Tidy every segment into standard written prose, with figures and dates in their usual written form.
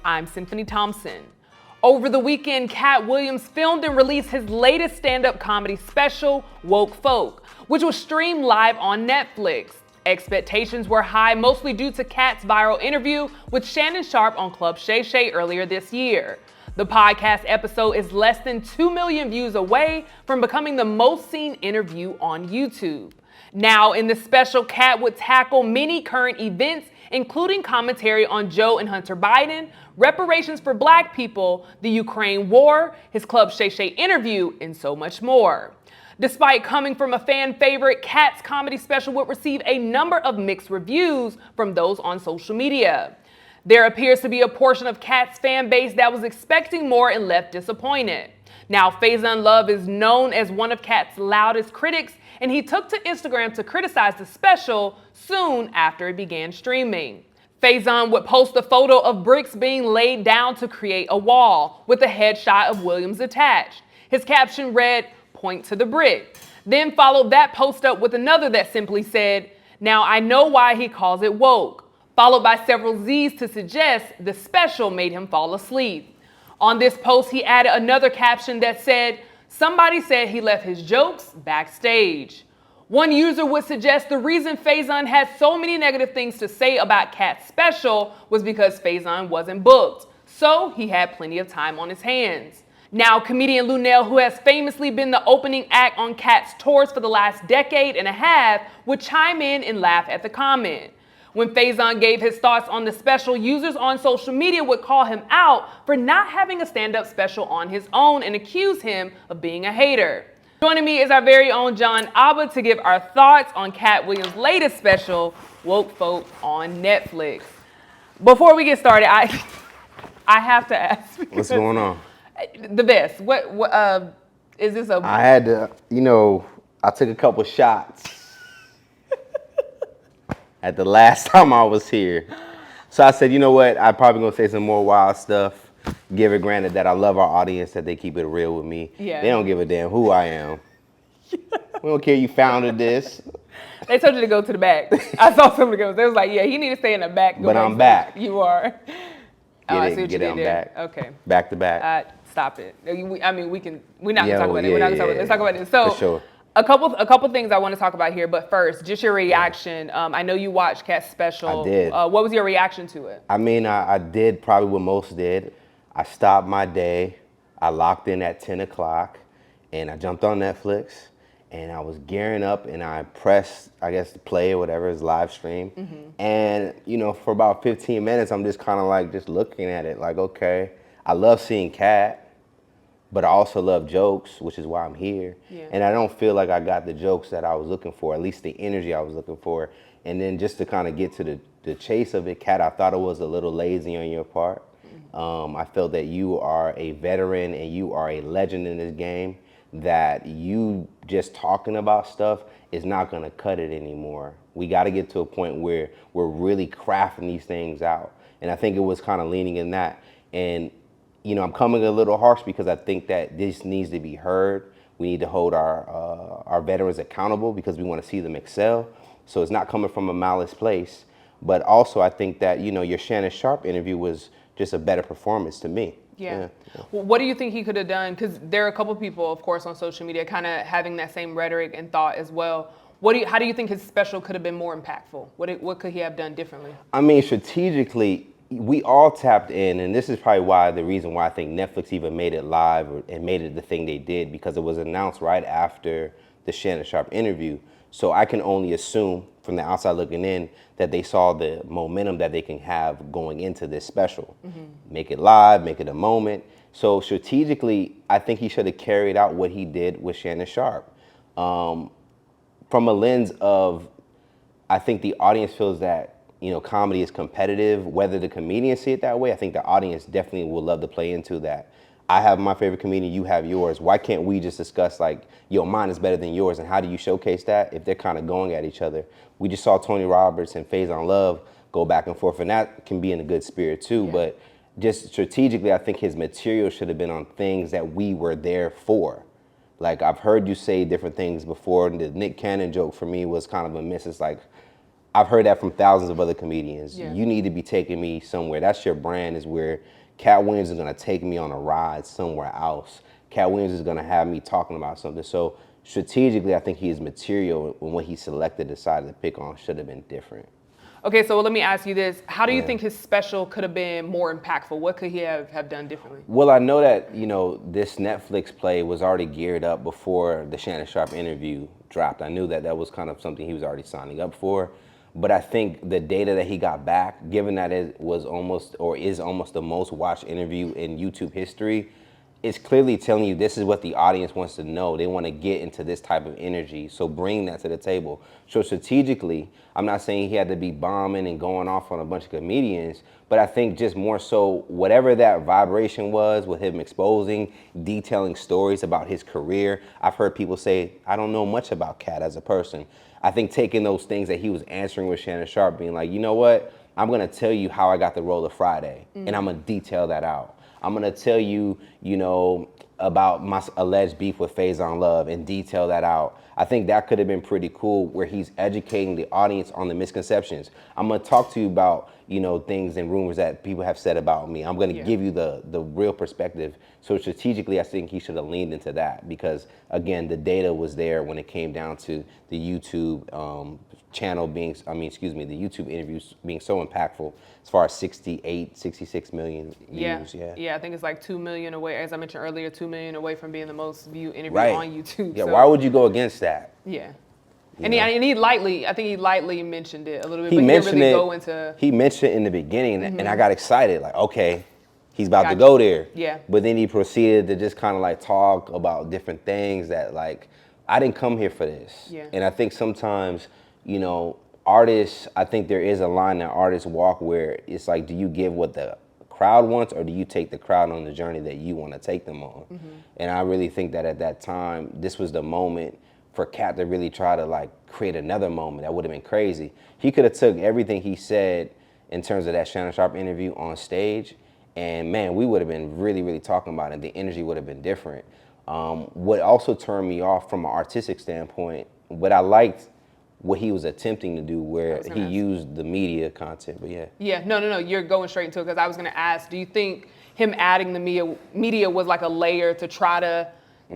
I'm Symphony Thompson. Over the weekend, Katt Williams filmed and released his latest stand-up comedy special, Woke Folk, which was streamed live on Netflix. Expectations were high, mostly due to Katt's viral interview with Shannon Sharpe on Club Shay Shay earlier this year. The podcast episode is less than 2 million views away from becoming the most seen interview on YouTube. Now, in the special, Katt would tackle many current events, including commentary on Joe and Hunter Biden, reparations for Black people, the Ukraine war, his Club Shay Shay interview, and so much more. Despite coming from a fan favorite, Katt's comedy special would receive a number of mixed reviews from those on social media. There appears to be a portion of Katt's fan base that was expecting more and left disappointed. Now, Faison Love is known as one of Katt's loudest critics, and he took to Instagram to criticize the special soon after it began streaming. Faison would post a photo of bricks being laid down to create a wall with a headshot of Williams attached. His caption read, "Point to the brick." Then followed that post up with another that simply said, "Now I know why he calls it woke," followed by several Z's to suggest the special made him fall asleep. On this post, he added another caption that said, "Somebody said he left his jokes backstage." One user would suggest the reason Faison had so many negative things to say about Katt's special was because Faison wasn't booked, so he had plenty of time on his hands. Now, comedian Lunel, who has famously been the opening act on Katt's tours for the last decade and a half, would chime in and laugh at the comment. When Faison gave his thoughts on the special, users on social media would call him out for not having a stand-up special on his own and accuse him of being a hater. Joining me is our very own John Abba to give our thoughts on Katt Williams' latest special, Woke Folk, on Netflix. Before we get started, I have to ask. What's going on? The best. What is this a? I had to, I took a couple shots at the last time I was here. So I said, you know what? I'm probably gonna say some more wild stuff. Give it granted that I love our audience, that they keep it real with me. Yeah. They don't give a damn who I am. We don't care you founded this. They told you to go to the back. I saw somebody go. They was like, yeah, he need to stay in the back. But I'm back. You are. I see what you Get it, did I'm there. back. Okay. Back to back. Stop it. We're not gonna talk about it. Yeah, We're not gonna talk about it. Let's talk about it. So, for sure. A couple things I want to talk about here, but first, just your reaction. I know you watched Katt's special. I did. What was your reaction to it? I mean, I did probably what most did. I stopped my day. I locked in at 10 o'clock, and I jumped on Netflix, and I was gearing up, and I pressed, I guess, the play or whatever, his live stream. Mm-hmm. And, for about 15 minutes, I'm just kind of like just looking at it like, okay, I love seeing Katt, but I also love jokes, which is why I'm here. Yeah. And I don't feel like I got the jokes that I was looking for, at least the energy I was looking for. And then just to kind of get to the chase of it, Katt, I thought it was a little lazy on your part. I felt that you are a veteran and you are a legend in this game, that you just talking about stuff is not gonna cut it anymore. We gotta get to a point where we're really crafting these things out. And I think it was kind of leaning in that. And, I'm coming a little harsh because I think that this needs to be heard. We need to hold our veterans accountable because we wanna see them excel. So it's not coming from a malice place. But also I think that, your Shannon Sharpe interview was just a better performance to me. Yeah. Well, what do you think he could have done? Because there are a couple people, of course, on social media kind of having that same rhetoric and thought as well. How do you think his special could have been more impactful? What could he have done differently? I mean, strategically, we all tapped in, and this is probably the reason why I think Netflix even made it live and made it the thing they did, because it was announced right after the Shannon Sharpe interview. So I can only assume from the outside looking in that they saw the momentum that they can have going into this special. Mm-hmm. Make it live, make it a moment. So strategically, I think he should have carried out what he did with Shannon Sharpe. From a lens of, I think the audience feels that, comedy is competitive. Whether the comedians see it that way, I think the audience definitely will love to play into that. I have my favorite comedian, you have yours. Why can't we just discuss like, mine is better than yours, and how do you showcase that if they're kind of going at each other? We just saw Tony Roberts and Faison Love go back and forth, and that can be in a good spirit too. Yeah. But just strategically, I think his material should have been on things that we were there for. Like, I've heard you say different things before. The Nick Cannon joke for me was kind of a miss. It's like, I've heard that from thousands of other comedians. Yeah. You need to be taking me somewhere. That's your brand, is where Katt Williams is gonna take me on a ride somewhere else. Katt Williams is gonna have me talking about something. So strategically, I think his material and what he selected, decided to pick on, should have been different. Okay, so let me ask you this. How do you Yeah. think his special could have been more impactful? What could he have done differently? Well, I know that, this Netflix play was already geared up before the Shannon Sharp interview dropped. I knew that that was kind of something he was already signing up for. But I think the data that he got back, given that it was almost, or is almost, the most watched interview in YouTube history, it's clearly telling you this is what the audience wants to know. They want to get into this type of energy. So bring that to the table. So strategically, I'm not saying he had to be bombing and going off on a bunch of comedians, but I think just more so whatever that vibration was with him exposing, detailing stories about his career. I've heard people say, I don't know much about Katt as a person. I think taking those things that he was answering with Shannon Sharp, being like, you know what? I'm going to tell you how I got the role of Friday, and I'm going to detail that out. I'm gonna tell you, about my alleged beef with Faison Love and detail that out. I think that could have been pretty cool, where he's educating the audience on the misconceptions. I'm gonna talk to you about, things and rumors that people have said about me. I'm gonna give you the real perspective. So strategically, I think he should have leaned into that, because again, the data was there when it came down to the YouTube channel being, the YouTube interviews being so impactful, as far as 66 million views. Yeah, I think it's like 2 million away, as I mentioned earlier, 2 million away from being the most viewed interview Right. on YouTube. Yeah, so, why would you go against that? Yeah. And he lightly mentioned it a little bit, He but mentioned he didn't really it. go into. He mentioned it in the beginning, and I got excited. Like, okay, he's about to Gotcha. go there. Yeah. But then he proceeded to just kind of like talk about different things that, like, I didn't come here for this. Yeah. And I think sometimes, artists, I think there is a line that artists walk where it's like, do you give what the crowd wants, or do you take the crowd on the journey that you want to take them on? And I really think that at that time, this was the moment for Katt to really try to like create another moment that would have been crazy. He could have took everything he said in terms of that Shannon Sharp interview on stage, and man, we would have been really, really talking about it. The energy would have been different. What also turned me off from an artistic standpoint, what I liked, what he was attempting to do, where he used the media content, but yeah. Yeah, no, you're going straight into it, because I was going to ask, do you think him adding the media was like a layer to try to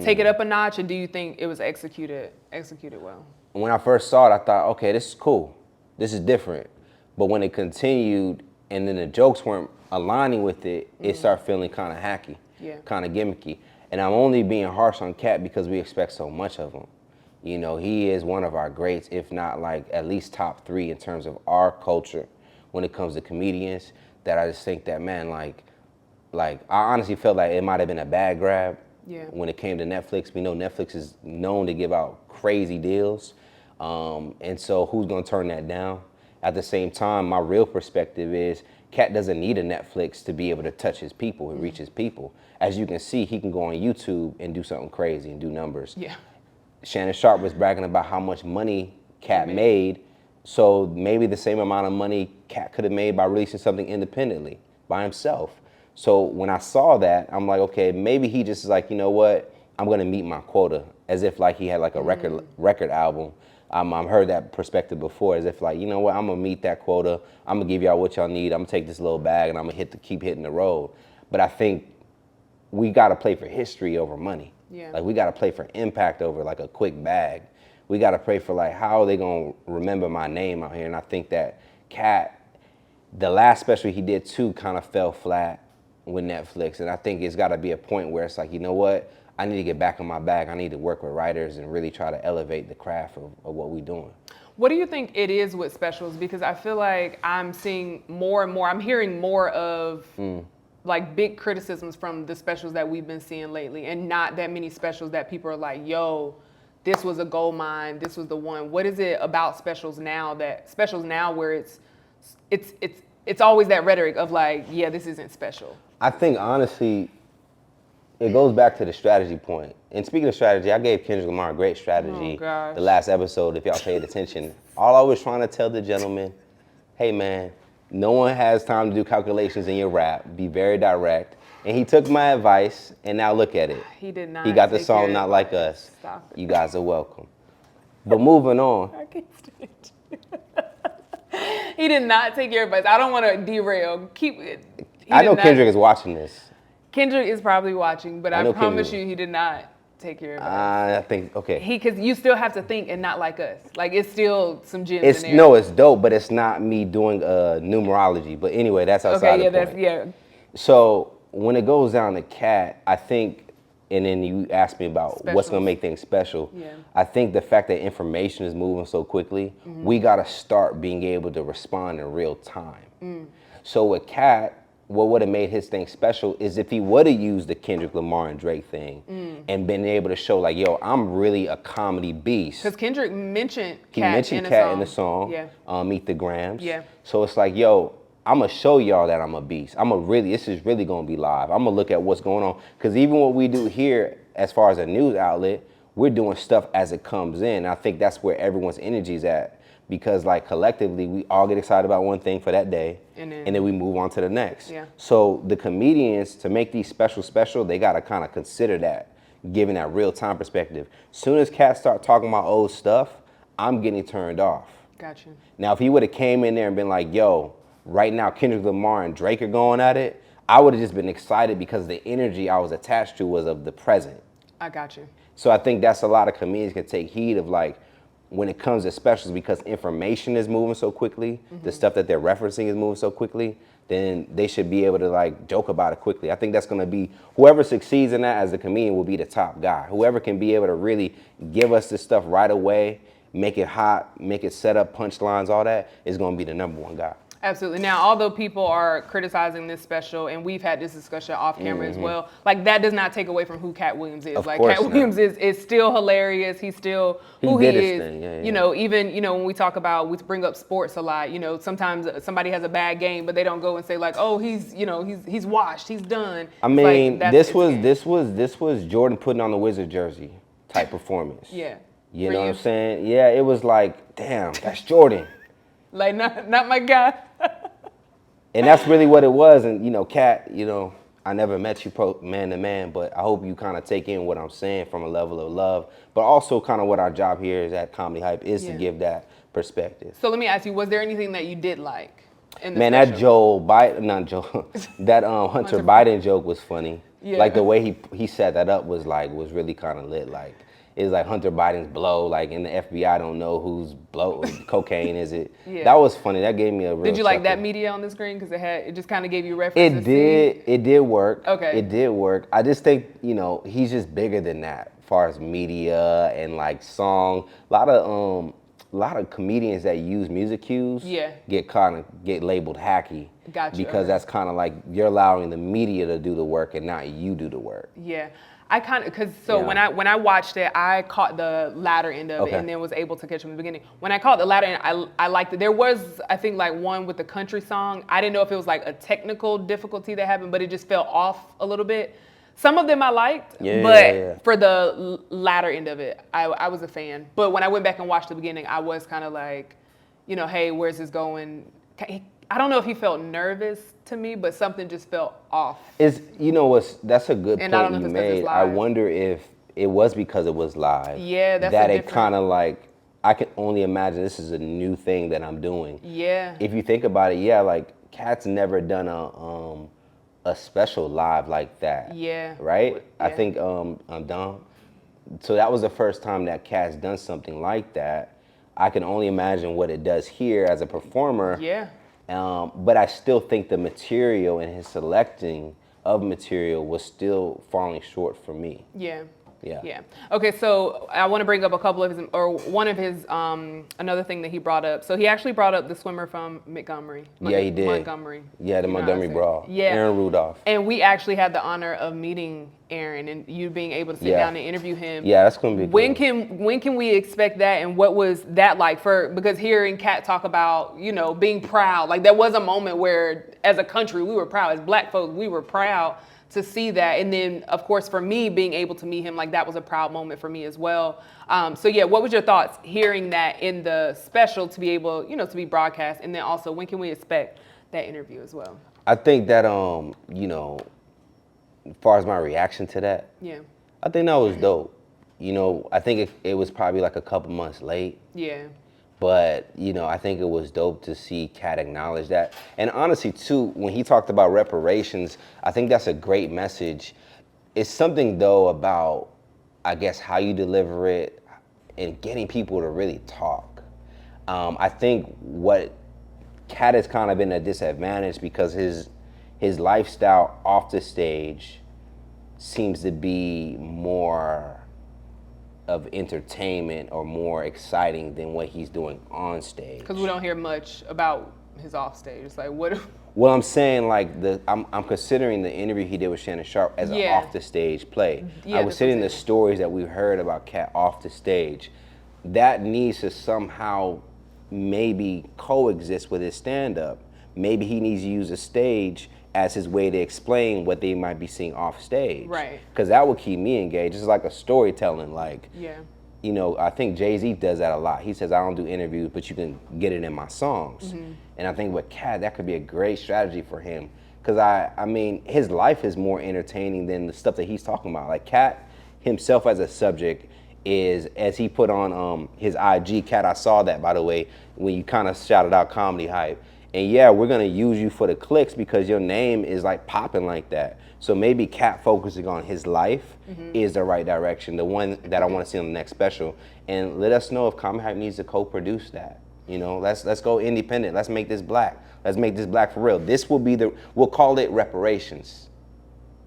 take it up a notch, and do you think it was executed well? When I first saw it, I thought, okay, this is cool. This is different. But when it continued and then the jokes weren't aligning with it, it started feeling kind of hacky, kind of gimmicky. And I'm only being harsh on Katt because we expect so much of him. He is one of our greats, if not like at least top 3 in terms of our culture when it comes to comedians, that I just think that, man, like I honestly felt like it might have been a bad grab when it came to Netflix. We know Netflix is known to give out crazy deals. And so who's gonna turn that down? At the same time, my real perspective is Katt doesn't need a Netflix to be able to touch his people and reach his people. As you can see, he can go on YouTube and do something crazy and do numbers. Yeah. Shannon Sharp was bragging about how much money Katt made. So maybe the same amount of money Katt could have made by releasing something independently by himself. So when I saw that, I'm like, okay, maybe he just is like, you know what? I'm gonna meet my quota, as if like he had like a record album. I've heard that perspective before, as if like, you know what? I'm gonna meet that quota. I'm gonna give y'all what y'all need. I'm gonna take this little bag and I'm gonna keep hitting the road. But I think we gotta play for history over money. Yeah. Like we gotta play for impact over like a quick bag. We gotta pray for like, how are they gonna remember my name out here? And I think that Katt, the last special he did too, kind of fell flat with Netflix. And I think it's gotta be a point where it's like, you know what? I need to get back on my bag. I need to work with writers and really try to elevate the craft of what we're doing. What do you think it is with specials? Because I feel like I'm seeing more and more, I'm hearing more of like big criticisms from the specials that we've been seeing lately, and not that many specials that people are like, yo, this was a gold mine, this was the one. What is it about specials now where it's always that rhetoric of like, yeah, this isn't special? I think honestly, it goes back to the strategy point. And speaking of strategy, I gave Kendrick Lamar a great strategy the last episode, if y'all paid attention. All I was trying to tell the gentleman, hey man, no one has time to do calculations in your rap. Be very direct. And he took my advice, and now look at it. He did not. He got the song Not Like Us. Stop it. You guys are welcome. But moving on. I can't stand you. He did not take your advice. I don't want to derail. Keep it. I know Kendrick is watching this. Kendrick is probably watching, but I promise Kendrick. you he did not take your advice. I think, okay. Because you still have to think and not like us. Like, it's still some gems in there. No, it's dope, but it's not me doing numerology. But anyway, that's outside the point. Yeah. So when it goes down to Katt, I think, and then you asked me about what's going to make things special. Yeah. I think the fact that information is moving so quickly, we got to start being able to respond in real time. So with Katt, what would have made his thing special is if he would have used the Kendrick Lamar and Drake thing and been able to show like, yo, I'm really a comedy beast. Because Kendrick mentioned Katt in the song. Yeah. Meet the Grams. Yeah. So it's like, yo, I'm going to show y'all that I'm a beast. This is really going to be live. I'm going to look at what's going on. Because even what we do here, as far as a news outlet, we're doing stuff as it comes in. I think that's where everyone's energy is at. Because like collectively, we all get excited about one thing for that day, and then we move on to the next. Yeah. So the comedians, to make these special, they got to kind of consider that, given that real time perspective. Soon as Katt start talking about old stuff, I'm getting turned off. Gotcha. Now, if he would have came in there and been like, yo, right now Kendrick Lamar and Drake are going at it, I would have just been excited because the energy I was attached to was of the present. I got you. So I think that's a lot of comedians can take heed of, like, when it comes to specials, because information is moving so quickly, the stuff that they're referencing is moving so quickly, then they should be able to like joke about it quickly. I think that's going to be, whoever succeeds in that as a comedian will be the top guy. Whoever can be able to really give us this stuff right away, make it hot, make it set up, punchlines, all that, is going to be the number one guy. Absolutely. Now, although people are criticizing this special, and we've had this discussion off camera as well, like that does not take away from who Katt Williams is. Of like course Katt Williams is still hilarious. He's still who he is. Thing. Yeah, you know, even when we talk about, we bring up sports a lot. You know, sometimes somebody has a bad game, but they don't go and say like, oh, he's washed, he's done. I mean, like, this was Jordan putting on the Wizard jersey type performance. Yeah. You know what I'm saying? Yeah, it was like, damn, that's Jordan. Like not my guy. And that's really what it was. And, Katt, I never met you man to man, but I hope you kind of take in what I'm saying from a level of love, but also kind of what our job here is at Comedy Hype is to give that perspective. So let me ask you, was there anything that you did like in the Man, special? that Hunter Biden joke was funny. Yeah. Like the way he set that up was really kind of lit. Like, it's like Hunter Biden's blow, like in the FBI don't know whose blow, cocaine is it. Yeah. That was funny. That gave me a real Did you like chuckle. that media on the screen? Because it just kind of gave you references. It did work. Okay. It did work. I just think, he's just bigger than that as far as media and like song. A lot of comedians that use music cues get labeled hacky. Gotcha. Because that's kind of like you're allowing the media to do the work and not you do the work. Yeah. I kind of, when I watched it, I caught the latter end of it and then was able to catch him in the beginning. When I caught the latter end, I liked it. There was, I think, like one with the country song. I didn't know if it was like a technical difficulty that happened, but it just fell off a little bit. Some of them I liked, but for the latter end of it, I was a fan. But when I went back and watched the beginning, I was kind of like, hey, where's this going? I don't know if he felt nervous to me, but something just felt off. That's a good point you made. I wonder if it was because it was live. Yeah, that's that it kind of like, I can only imagine this is a new thing that I'm doing. Yeah. If you think about it, like Katt's never done a special live like that. Yeah. Right? Yeah. I think I'm dumb. So that was the first time that Katt's done something like that. I can only imagine what it does here as a performer. Yeah. But I still think the material and his selecting of material was still falling short for me. Yeah. Yeah. Yeah. Okay, so I want to bring up one of his, another thing that he brought up. So he actually brought up the swimmer from Montgomery. Yeah, he did. Montgomery. Yeah, the Montgomery Brawl. Yeah. Aaron Rudolph. And we actually had the honor of meeting Aaron and you being able to sit down and interview him. Yeah, that's gonna be When can we expect that, and what was that like because hearing Katt talk about, being proud, like there was a moment where as a country we were proud, as Black folks we were proud to see that, and then of course for me being able to meet him, like that was a proud moment for me as well. So yeah, what was your thoughts hearing that in the special to be able, to be broadcast, and then also when can we expect that interview as well? I think that as far as my reaction to that, I think that was dope. I think it was probably like a couple months late. Yeah. But, you know, I think it was dope to see Katt acknowledge that. And honestly, too, when he talked about reparations, I think that's a great message. It's something, though, about, I guess, how you deliver it and getting people to really talk. I think what Katt has kind of been at a disadvantage because his lifestyle off the stage seems to be more of entertainment or more exciting than what he's doing on stage. Because we don't hear much about his off stage. It's like, what? Well, I'm saying, like, I'm considering the interview he did with Shannon Sharp as an off the stage play. Yeah, I was considering the stories that we heard about Katt off the stage. That needs to somehow maybe coexist with his stand-up. Maybe he needs to use a stage as his way to explain what they might be seeing off stage. Right. Because that would keep me engaged. It's like a storytelling, like, Yeah. you know, I think Jay-Z does that a lot. He says, I don't do interviews, but you can get it in my songs. And I think with Katt, that could be a great strategy for him. Because I mean, his life is more entertaining than the stuff that he's talking about. Like, Katt himself as a subject is, as he put on his IG, Katt, I saw that, by the way, when you kind of shouted out Comedy Hype. And yeah, we're gonna use you for the clicks because your name is like popping like that. So maybe Katt focusing on his life is the right direction, the one that I want to see on the next special. And let us know if Comedy Hype needs to co-produce that. You know, let's go independent. Let's make this black. Let's make this black for real. This will be we'll call it reparations.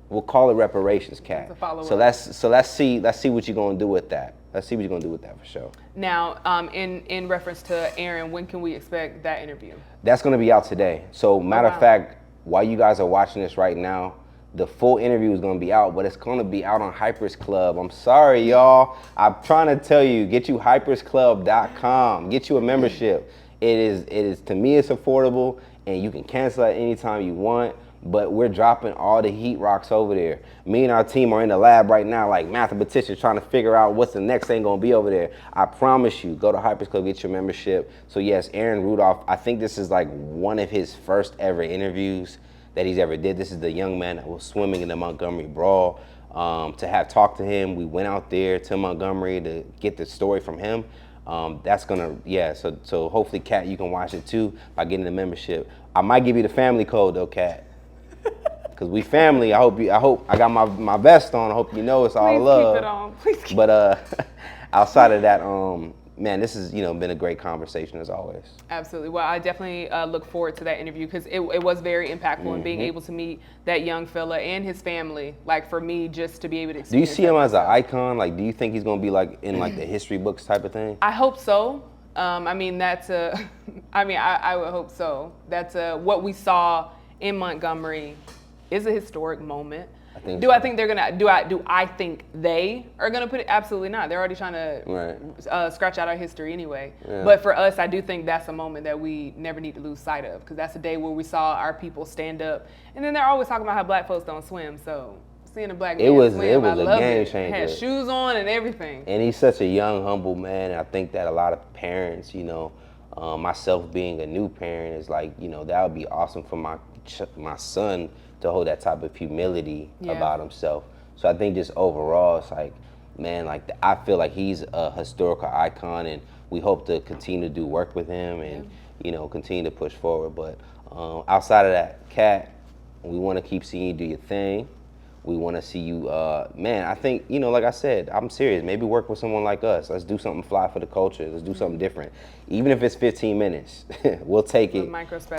We'll call it reparations, Katt. So let's see what you're gonna do with that. Let's see what you're gonna do with that for sure. Now, in reference to Aaron, when can we expect that interview? That's gonna be out today. So matter of fact, while you guys are watching this right now, the full interview is gonna be out, but it's gonna be out on Hypers Club. I'm sorry, y'all. I'm trying to tell you, get you hypersclub.com. Get you a membership. It is to me, it's affordable, and you can cancel at any time you want. But we're dropping all the heat rocks over there. Me and our team are in the lab right now, like mathematicians, trying to figure out what's the next thing gonna be over there. I promise you, go to Hypers Club, get your membership. So yes, Aaron Rudolph, I think this is like one of his first ever interviews that he's ever did. This is the young man that was swimming in the Montgomery Brawl. To have talked to him, we went out there to Montgomery to get the story from him. That's gonna, yeah, so hopefully, Katt, you can watch it too by getting the membership. I might give you the family code though, Katt. Cause we family. I hope I got my vest on. I hope you know it's all love. Keep it on. Please keep But outside of that, man, this has been a great conversation as always. Absolutely. Well, I definitely look forward to that interview because it was very impactful and being able to meet that young fella and his family. Like for me, just to be able to experience. Do you see him as an icon? Like, do you think he's gonna be like in like the history books type of thing? I hope so. I mean, I would hope so. That's what we saw in Montgomery is a historic moment. Do I think they're gonna? Do I think they are gonna put it? Absolutely not. They're already trying to scratch out our history anyway. Yeah. But for us, I do think that's a moment that we never need to lose sight of because that's a day where we saw our people stand up. And then they're always talking about how black folks don't swim. So seeing a black man swim, it was I a loved game it. changer. Had shoes on and everything. And he's such a young, humble man. And I think that a lot of parents, myself being a new parent, is like, that would be awesome for my son to hold that type of humility about himself. So I think just overall, it's like, man, like I feel like he's a historical icon, and we hope to continue to do work with him and continue to push forward. But outside of that, Katt, we want to keep seeing you do your thing. We want to see you, man, I think, like I said, I'm serious. Maybe work with someone like us. Let's do something fly for the culture. Let's do something different. Even if it's 15 minutes, we'll take it.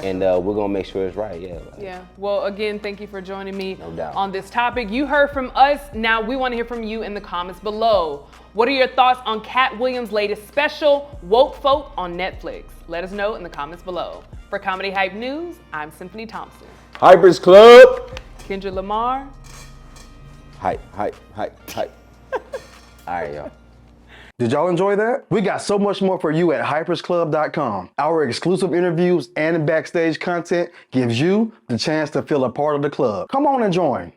And we're going to make sure it's right. Yeah. Yeah. Well, again, thank you for joining me No on this topic. You heard from us. Now we want to hear from you in the comments below. What are your thoughts on Katt Williams' latest special, Woke Folk, on Netflix? Let us know in the comments below. For Comedy Hype News, I'm Symphony Thompson. Hypers Club. Kendra Lamar. Hype. All right, y'all. Did y'all enjoy that? We got so much more for you at hypersclub.com. Our exclusive interviews and backstage content gives you the chance to feel a part of the club. Come on and join.